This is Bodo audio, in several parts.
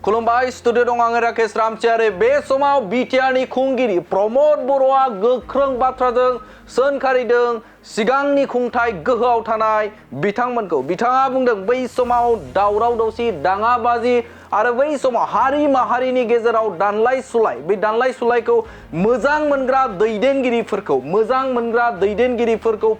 खुलुमबाय स्टुडिअ दं आङो राकेश रामसियारि बे समाव बिटिआरनि खुंगिरि प्रमद बर'आ गोख्रों बाथ्राजों सोंखारिदों सिगांनि खुंथाय गोहोआव थानाय बिथांमोनखौ बिथाङा बुंदों बै समाव दावराव दावसि दाङाबाजि आरो बै समाव हारि माहारिनि गेजेराव दानलाय सुलाय बे दानलाय सुलायखौ मोजां मोनग्रा दैदेनगिरिफोरखौ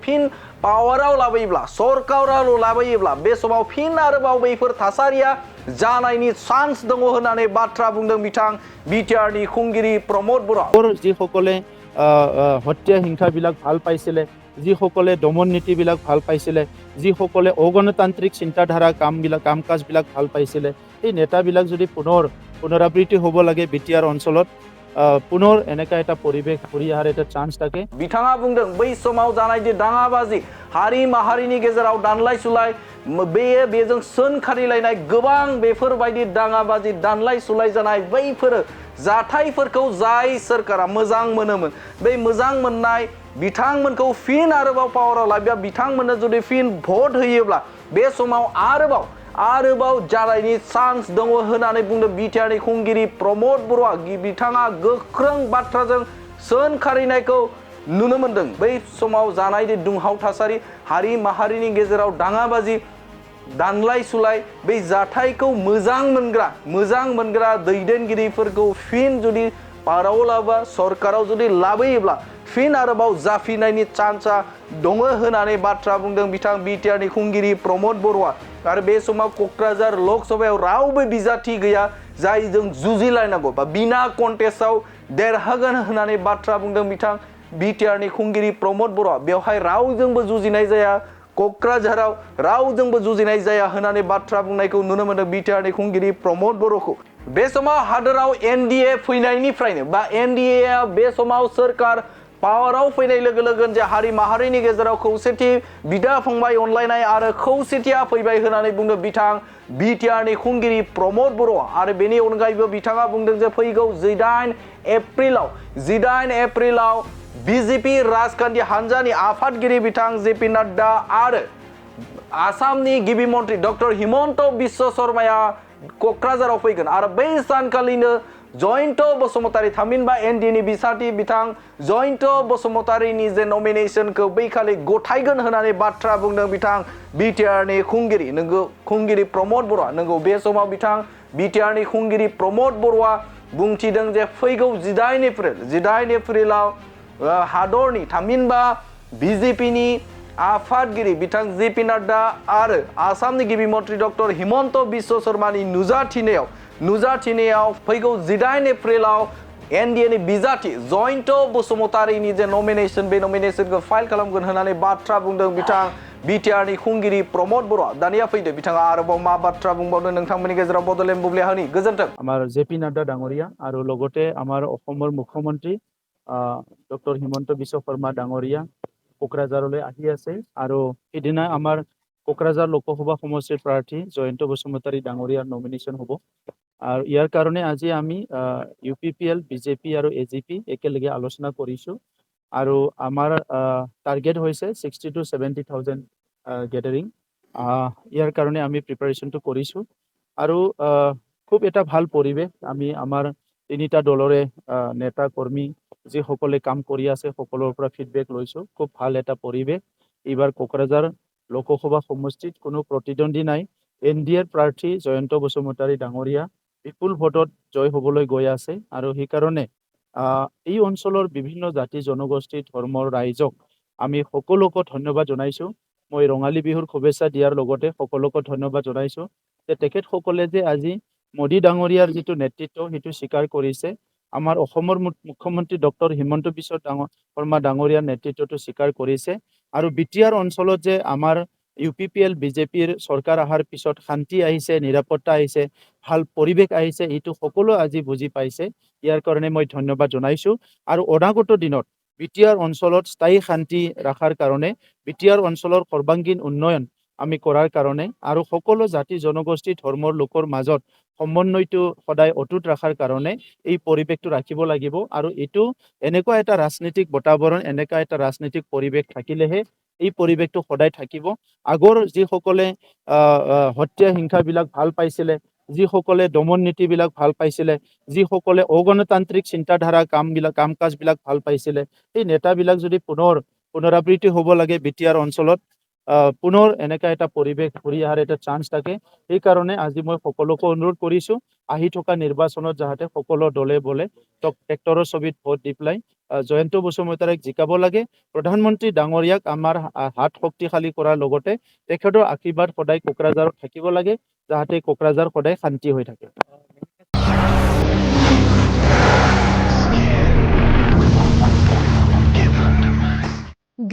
फिन पावाराव लाबोयोब्ला सरकाराव लाबोयोब्ला बे समाव फिन आरोबाव बैफोर थासारिया जानायनि चान्स दङ होननानै बाथ्रा बुंदों बिथां बिटिआरनि खुंगिरि प्रमद बरा যিসকলে হত্যা হিংসাবিলাক ভাল পাইছিলে যিসকলে দমন নীতিবিলাক ভাল পাইছিলে যিসকলে অগণতান্ত্ৰিক চিন্তাধাৰা কাম কাজবিলাক ভাল পাইছিলে এই নেতাবিলাক যদি পুনৰাবৃত্তি হ'ব লাগে বিটিআৰ অঞ্চলত পুনৰ এনেকা এটা পৰিৱেশ ঘূৰি অহাৰ এটা চান্স থাকে बिथाङा बुंदों बै समाव जानाय जे दाङाबाजि हारि माहारिनि गेजेराव दानलाय सुलाय बेजों सोंखारिलायनाय गोबां बेफोरबायदि दाङाबाजि दानलाय सुलाय जानाय बैफोर जाथायफोरखौ जाय सोरखारा मोजां मोनोमोन बे मोजां मोननाय बिथांमोनखौ फिन आरोबाव पावाराव लाबोब्ला बिथांमोननो जुदि फिन भट होयोब्ला बे समाव आरोबाव जानायनि चान्स दङ होननानै बुंदों बिटिआरनि खुंगिरि प्रमद बर'आ बिथाङा गोख्रों बाथ्राजों सोंखारिनायखौ नुनो मोनदों बै समाव जानाय दुंहाव थासारि हारि माहारिनि गेजेराव दाङाबाजि दानलाय सुलाय बै जाथायखौ मोजां मोनग्रा दैदेनगिरिफोरखौ फिन जुदि पावाराव लाबोबा सरकाराव जुदि लाबोयोब्ला फिन आरोबाव जाफिननायनि चान्सआ दङ होननानै बाथ्रा बुंदों बिथां बिटिआरनि खुंगिरि प्रमद बर'आ आरो बे समाव क'क्राझार लकसभायाव रावबो बिजाथि गैया जायजों जुजिलायनांगौ बा बिना कन्टेस्टआव देरहागोन होननानै बाथ्रा बुंदों बिथां बिटिआरनि खुंगिरि प्रमद बर'आ बेवहाय रावजोंबो जुजिनाय जाया क'क्राझाराव रावजोंबो जुजिनाय जाया होननानै बाथ्रा बुंनायखौ नुनो मोनदों बिटिआरनि खुंगिरि प्रमद बर'खौ बे समाव हादोराव एनडिए फैनायनिफ्रायनो बा एनडिएआ बे समाव सोरखार पावाराव फैनाय लोगो लोगोन जे हारि माहारिनि गेजेराव खौसेथि बिदा फंबाय अनलायनाय आरो खौसेथिया फैबाय होननानै बुंदों बिथां बिटिआरनि खुंगिरि प्रमद बर' आरो बेनि अनगायैबो बिथाङा बुंदों जे फैगौ 18 एप्रिलाव बिजेपि राजखान्थि हान्जानि आफादगिरि बिथां जेपि नाड्डा आरो आसामनि गिबि मन्त्रि डक्टर हिमन्त बिश्व शर्माया क'क्राझाराव फैगोन आरो बै सानखालिनो जयन्त बसुमतारी थामहिनबा एनडिएनि बिसाथि बिथां जयन्त बसुमतारीनि जे नमिनेसनखौ बैखालि गथायगोन होननानै बाथ्रा बुंदों बिथां बिटिआरनि खुंगिरि प्रमद बर'आ नंगौ बे समाव बिथां बिटिआरनि खुंगिरि प्रमद बर'आ बुंथिदों जे फैगौ 18 एप्रिलाव हादरनि थामहिनबा बिजेपिनि आफादगिरि बिथां जेपि नाड्डा आरो आसामनि गिबि मन्त्रि डक्टर हिमन्त बिश्व शर्मानि नुजाथिनायाव फैगौ 18 एप्रिलाव एनडिएनि बिजाथि जयन्त बसुमतारीनि जे नमिनेसन बे नमिनेसनखौ फाइल खालामगोन होननानै बाथ्रा बुंदों बिथां बिटिआरनि खुंगिरि प्रमद बर'आ दानिया फैदो बिथाङा आरोबाव मा बाथ्रा बुंबावदों नोंथांमोननि गेजेराव बड'लेण्ड बुब्लिया होनि गोजोन्थों আমাৰ জেপি নাড্ডা ডাঙৰীয়া আৰু লগতে আমাৰ অসমৰ মুখ্যমন্ত্ৰী ডক্টৰ হিমন্ত বিশ্ব শৰ্মা ডাঙৰীয়া কোকৰাঝাৰলৈ আহি আছে আৰু সেইদিনা আমাৰ কোকৰাঝাৰ লোকসভা সমষ্টিৰ প্ৰাৰ্থী জয়ন্ত বসুমতাৰী ডাঙৰীয়াৰ নমিনেশ্যন হ'ব আৰু ইয়াৰ কাৰণে আজি আমি ইউপিপিএল বিজেপি আৰু এজিপি একেলগে আলোচনা কৰিছোঁ আৰু আমাৰ টাৰ্গেট হৈছে 60 to 70,000 গেডাৰিং ইয়াৰ কাৰণে আমি প্ৰিপাৰেশ্যনটো কৰিছোঁ আৰু খুব এটা ভাল পৰিৱেশ আমি আমাৰ তিনিটা দলৰে নেতা কৰ্মী যিসকলে কাম কৰি আছে সকলোৰ পৰা ফিডবেক লৈছোঁ খুব ভাল এটা পৰিৱেশ এইবাৰ কোকৰাঝাৰ লোকসভা সমষ্টিত কোনো প্ৰতিদ্বন্দ্বী নাই এনডিএৰ প্ৰাৰ্থী জয়ন্ত বসুমতাৰী ডাঙৰীয়া বিপুল ভোটত জয় হ'বলৈ গৈ আছে আৰু সেইকাৰণে এই অঞ্চলৰ বিভিন্ন জাতি জনগোষ্ঠী ধৰ্মৰ ৰাইজক আমি সকলোকে ধন্যবাদ জনাইছোঁ মই ৰঙালী বিহুৰ শুভেচ্ছা দিয়াৰ লগতে সকলোকে ধন্যবাদ জনাইছোঁ যে তেখেতসকলে যে আজি মোদী ডাঙৰীয়াৰ যিটো নেতৃত্ব সেইটো স্বীকাৰ কৰিছে আমাৰ অসমৰ মুখ্যমন্ত্ৰী ডক্টৰ হিমন্ত বিশ্ব শৰ্মা ডাঙৰীয়াৰ নেতৃত্বটো স্বীকাৰ কৰিছে আৰু বিটিআৰ অঞ্চলত যে আমাৰ ইউপিপিএল বিজেপিৰ চৰকাৰ অহাৰ পিছত শান্তি আহিছে নিৰাপত্তা আহিছে ভাল পৰিৱেশ আহিছে এইটো সকলো আজি বুজি পাইছে ইয়াৰ কাৰণে মই ধন্যবাদ জনাইছোঁ আৰু অনাগত দিনত বিটিআৰ অঞ্চলত স্থায়ী শান্তি ৰখাৰ কাৰণে বিটিআৰ অঞ্চলৰ সৰ্বাংগীন উন্নয়ন আমি কৰাৰ কাৰণে আৰু সকলো জাতি জনগোষ্ঠী ধৰ্মৰ লোকৰ মাজত সমন্বয়টো সদায় অটুট ৰখাৰ কাৰণে এই পৰিৱেশটো ৰাখিব লাগিব আৰু এইটো এনেকুৱা এটা ৰাজনৈতিক বাতাবৰণ এনেকুৱা এটা ৰাজনৈতিক পৰিৱেশ থাকিলেহে এই পৰিৱেশটো সদায় থাকিব আগৰ যিসকলে হত্যা হিংসাবিলাক ভাল পাইছিলে যিসকলে দমন নীতিবিলাক ভাল পাইছিলে, যিসকলে অগণতান্ত্ৰিক চিন্তাধাৰা কাম কাজবিলাক ভাল পাইছিলে, সেই নেতাবিলাক যদি পুনৰাবৃত্তি হ'ব লাগে বিটিআৰ অঞ্চলত, পুনৰ এনেকা এটা পৰিৱেশ ঘূৰি অহাৰ এটা চান্স থাকে। সেইকাৰণে আজি মই সকলোকে অনুৰোধ কৰিছোঁ, আহি থকা নিৰ্বাচনত যাতে সকলো দলে বলে ট্ৰেক্টৰৰ ছবিত ভোট দি পেলাই জয়ন্ত বসুমতাৰীক জিকাব লাগে। প্ৰধানমন্ত্ৰী ডাঙৰীয়াক আমাৰ হাত শক্তিশালী কৰাৰ লগতে তেখেতৰ আশীৰ্বাদ সদায় কোকৰাঝাৰত থাকিব লাগে, যাতে কোকৰাঝাৰ সদায় শান্তি হৈ থাকে।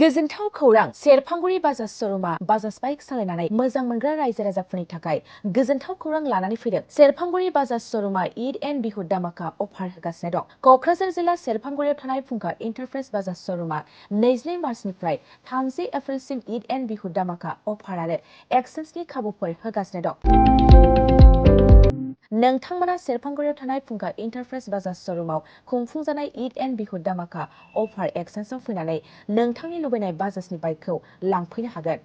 गोजोनथाव खौरां सेरफांगुरि बाजाज श'रुमा बाजाज बाइक सालायनानै मोजां मोनग्रा रायजो राजाफोरनि थाखाय गोजोनथाव खौरां लानानै फैदों। सेरफांगुरि बाजाज श'रुमा ईद एन्ड बिहु दामाका अफार होगासिनो दं। क'क्राझार जिल्ला सेरफांगुरियाव थानाय फुंखा इन्टारप्राइज बाजाज श'रुमा 22 मार्चनिफ्राय 30 एप्रिलसिम ईद एन्ड बिहु दामाका अफार आरो एक्सेन्सनि खाबुफोर होगासिनो दं। नोंथांमोना सेरफांगुरियाव थानाय फुंखा इन्टारप्राइज बाजाज श'रुमाव खुंफुंजानाय ईद एन्ड बिहु दामाका अफार एक्सेन्सआव फैनानै नोंथांनि लुबैनाय बाजाजनि बाइकखौ लांफैनो हागोन।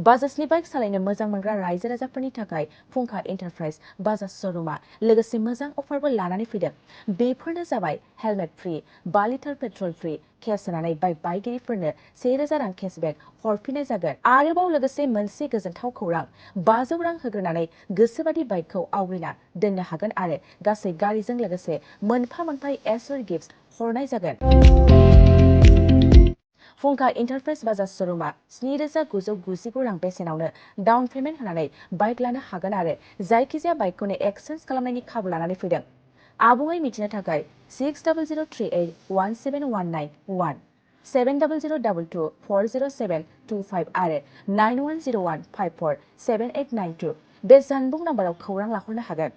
बाजाजनि बाइक सालायनो मोजां मोनग्रा रायजो राजाफोरनि थाखाय फुंखा इन्टारप्राइज बाजाज श'रुमा लोगोसे मोजां अफारबो लानानै फैदों। बेफोरनो जाबाय helmet free, 5 litre petrol free, case होनानै बाइक बायगिरिफोरनो 1000 रां केसबेक हरफिननाय जागोन। आरोबाव लोगोसे मोनसे गोजोनथाव खौरां, 500 रां होग्रोनानै गोसोबादि बाइकखौ आवग्रिना दोननो हागोन आरो गासै गारिजों लोगोसे मोनफा एसर गिफ्ट हरनाय जागोन। फुंखा इन्टारप्राइज बाजाज श'रुमा 7999 रां बेसेनावनो डाउन पेमेन्ट होनानै बाइक लानो हागोन आरो जायखिजाया बाइकखौनो एक्सचेन्ज खालामनायनि खाबु लानानै फैदों। आबुङै मिथिनो थाखाय 6003817191 7002240725 आरो 9101547892 बे जानबुं नाम्बाराव खौरां लाहरनो हागोन।